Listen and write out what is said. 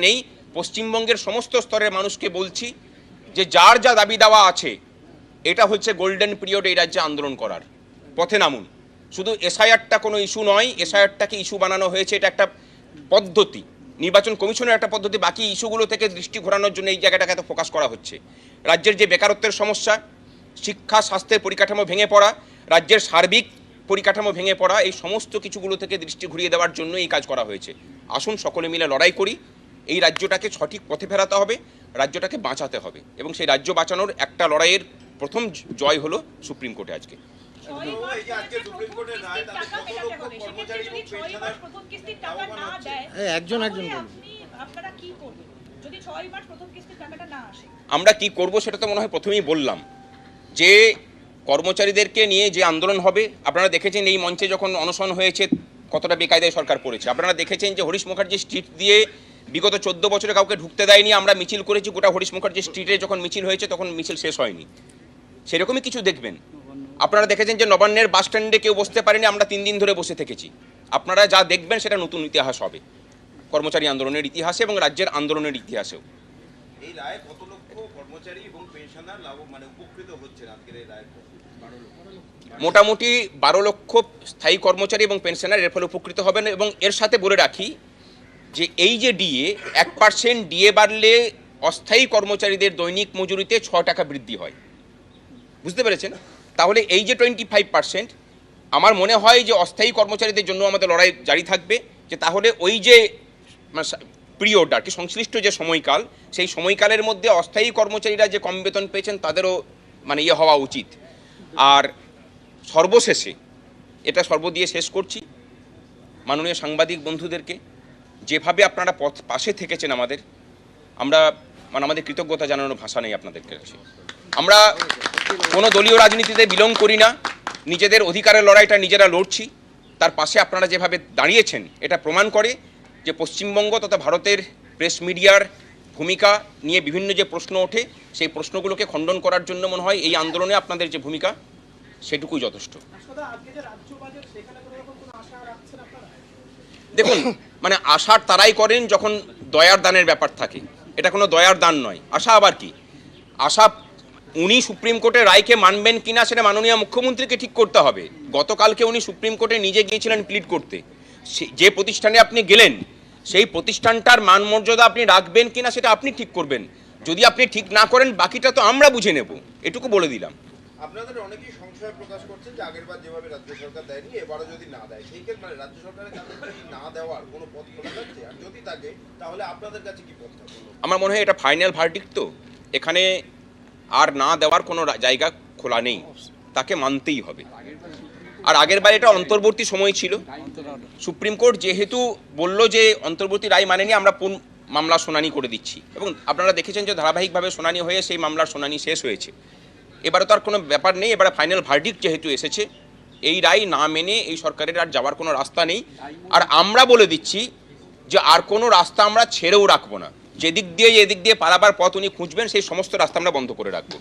নেই। পশ্চিমবঙ্গের সমস্ত স্তরের মানুষকে বলছি যে যার যা দাবি দেওয়া আছে, এটা হচ্ছে গোল্ডেন পিরিয়ড এই রাজ্যে আন্দোলন করার। পথে নামুন। শুধু এসআইআরটা কোনো ইস্যু নয়, এসআইআরটাকে ইস্যু বানানো হয়েছে, এটা একটা পদ্ধতি, নির্বাচন কমিশনের একটা পদ্ধতি। বাকি ইস্যুগুলো থেকে দৃষ্টি ঘোরানোর জন্য এই জায়গাটাকে এত ফোকাস করা হচ্ছে। রাজ্যের যে বেকারত্বের সমস্যা, শিক্ষা স্বাস্থ্যের পরিকাঠামো ভেঙে পড়া, রাজ্যের সার্বিক পরিকাঠামো ভেঙে পড়া, এই সমস্ত কিছুগুলো থেকে দৃষ্টি ঘুরিয়ে দেওয়ার জন্য এই কাজ করা হয়েছে। আসুন সকলে মিলে লড়াই করি। এই রাজ্যটাকে সঠিক পথে ফেরাতে হবে, রাজ্যটাকে বাঁচাতে হবে, এবং সেই রাজ্য বাঁচানোর একটা লড়াইয়ের প্রথম জয় হলো সুপ্রিম কোর্টে আজকে। আমরা কি করব সেটা তো মনে হয় প্রথমেই বললাম, যে কর্মচারীদেরকে নিয়ে যে আন্দোলন হবে। আপনারা দেখেছেন এই মঞ্চে যখন অনশন হয়েছে কতটা বেকায়দায় সরকার পড়েছে। আপনারা দেখেছেন যে হরিশ মুখার্জি স্ট্রিট দিয়ে বিগত 14 বছরে কাউকে ঢুকতে দেয়নি। আমরা মিছিল করেছি গোটা হরিশ মুখার্জি স্ট্রিটে, যখন মিছিল হয়েছে তখন মিছিল শেষ হয়নি। সেরকমই কিছু দেখবেন। আপনারা দেখেছেন যে নবান্নের বাস স্ট্যান্ডে কেউ বসতে পারেনি, আমরা 3 দিন ধরে বসে থেকেছি। আপনারা যা দেখবেন সেটা নতুন ইতিহাস হবে, কর্মচারী আন্দোলনের ইতিহাসে এবং রাজ্যের আন্দোলনের ইতিহাসেও। এই রায়ে কত লক্ষ কর্মচারী এবং পেনশনার উপকৃত হচ্ছেন আজকের এই রায়ের? মোটামুটি 12 লক্ষ স্থায়ী কর্মচারী এবং পেনশনার এর ফলে উপকৃত হবেন। এবং এর সাথে বলে রাখি যে এই যে ডিএ, 1% ডিএ বাড়লে অস্থায়ী কর্মচারীদের দৈনিক মজুরিতে 6 টাকা বৃদ্ধি হয়। বুঝতে পেরেছেন? তাহলে এই যে 25%, আমার মনে হয় যে অস্থায়ী কর্মচারীদের জন্য আমাদের লড়াই জারি থাকবে। যে তাহলে ওই যে পিরিয়ড আর কি, সংশ্লিষ্ট যে সময়কাল, সেই সময়কালের মধ্যে অস্থায়ী কর্মচারীরা যে কম বেতন পেয়েছেন তাদেরও হওয়া উচিত। আর সর্বশেষে এটা দিয়ে শেষ করছি, মাননীয় সাংবাদিক বন্ধুদেরকে যেভাবে আপনারা পাশে থেকেছেন আমরা আমাদের কৃতজ্ঞতা জানানোর ভাষা নেই আপনাদের কাছে। আমরা কোনো দলীয় রাজনীতিতে বিলং করি না, নিজেদের অধিকারের লড়াইটা নিজেরা লড়ছি। তার পাশে আপনারা যেভাবে দাঁড়িয়েছেন এটা প্রমাণ করে যে পশ্চিমবঙ্গ তথা ভারতের প্রেস মিডিয়ার ভূমিকা নিয়ে বিভিন্ন যে প্রশ্ন ওঠে, সেই প্রশ্নগুলোকে খণ্ডন করার জন্য মনে হয় এই আন্দোলনে আপনাদের যে ভূমিকা সেটুকুই যথেষ্ট। দেখুন, আশার তারাই করেন যখন দয়ার দানের ব্যাপার থাকে। এটা কোনো দয়ার দান নয়। আশা আবার কি? আশা উনি সুপ্রিম কোর্টের রায়কে মানবেন কিনা সেটা মাননীয় মুখ্যমন্ত্রীকে ঠিক করতে হবে। গতকালকে উনি সুপ্রিম কোর্টে নিজে গিয়েছিলেন প্লিড করতে। যে প্রতিষ্ঠানে আপনি গেলেন সেই প্রতিষ্ঠানটার মান মর্যাদা আপনি রাখবেন কিনা সেটা আপনি ঠিক করবেন। যদি আপনি ঠিক না করেন বাকিটা তো আমরা বুঝে নেব, এটুকু বলে দিলাম। আপনাদের অনেকেই সংশয় প্রকাশ করছেন যে আগেরবার যেভাবে রাজ্য সরকার দেয়নি এবারও যদি না দেয়, সেই ক্ষেত্রে রাজ্য সরকারের কাছে না দেওয়ার কোনো পথ খোলা যাচ্ছে? আর যদি থাকে তাহলে আপনাদের কাছে কি পথ থাকবে? আমার মনে হয় এটা ফাইনাল ভার্ডিক্ট, তো এখানে আর না দেওয়ার কোনো জায়গা খোলা নেই, তাকে মানতেই হবে। আর আগেরবার এটা অন্তর্বর্তী সময় ছিল। সুপ্রিম কোর্ট যেহেতু বলল যে অন্তর্বর্তী রায় মানেনি, আমরা মামলা শুনানি করে দিচ্ছি। এবং আপনারা দেখেছেন যে ধারাবাহিকভাবে শুনানি হয়ে সেই মামলার শুনানি শেষ হয়েছে। এবারে তো আর কোনো ব্যাপার নেই, এবারে ফাইনাল ভার্ডিক্ট যেহেতু এসেছে, এই রায় না মেনে এই সরকারের আর যাওয়ার কোনো রাস্তা নেই। আর আমরা বলে দিচ্ছি যে আর কোনো রাস্তা আমরা ছেড়েও রাখবো না। যেদিক দিয়ে পালাবার পথ উনি খুঁজবেন সেই সমস্ত রাস্তা আমরা বন্ধ করে রাখবো।